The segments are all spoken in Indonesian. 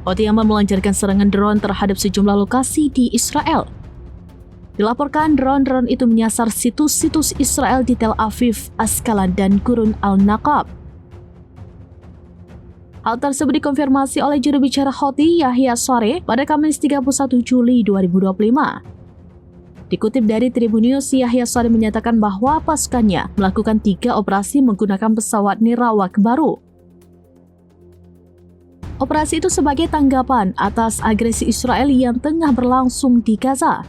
Houthi Yaman melancarkan serangan drone terhadap sejumlah lokasi di Israel. Dilaporkan drone-drone itu menyasar situs-situs Israel di Tel Aviv, Askalan, dan Gurun Al-Naqab. Hal tersebut dikonfirmasi oleh juru bicara Houthi Yahya Saree pada Kamis 31 Juli 2025. Dikutip dari Tribun News, Yahya Saree menyatakan bahwa pasukannya melakukan 3 operasi menggunakan pesawat nirawak baru. Operasi itu sebagai tanggapan atas agresi Israel yang tengah berlangsung di Gaza.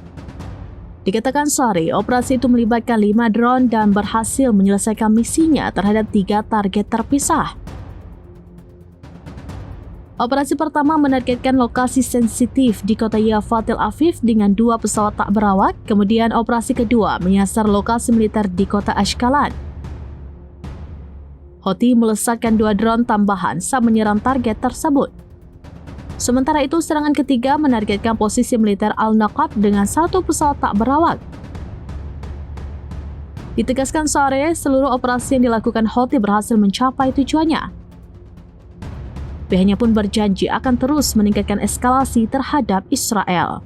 Dikatakan Saree, operasi itu melibatkan 5 drone dan berhasil menyelesaikan misinya terhadap 3 target terpisah. Operasi pertama menargetkan lokasi sensitif di kota Yafa, Tel Aviv dengan 2 pesawat tak berawak, kemudian operasi kedua menyasar lokasi militer di kota Ashkelon. Houthi melesatkan 2 drone tambahan saat menyerang target tersebut. Sementara itu, serangan ketiga menargetkan posisi militer Al-Naqab dengan 1 pesawat tak berawak. Ditegaskan Saree, seluruh operasi yang dilakukan Houthi berhasil mencapai tujuannya. Pihaknya pun berjanji akan terus meningkatkan eskalasi terhadap Israel.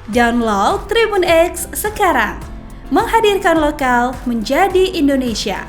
Download Tribun X sekarang, menghadirkan lokal menjadi Indonesia.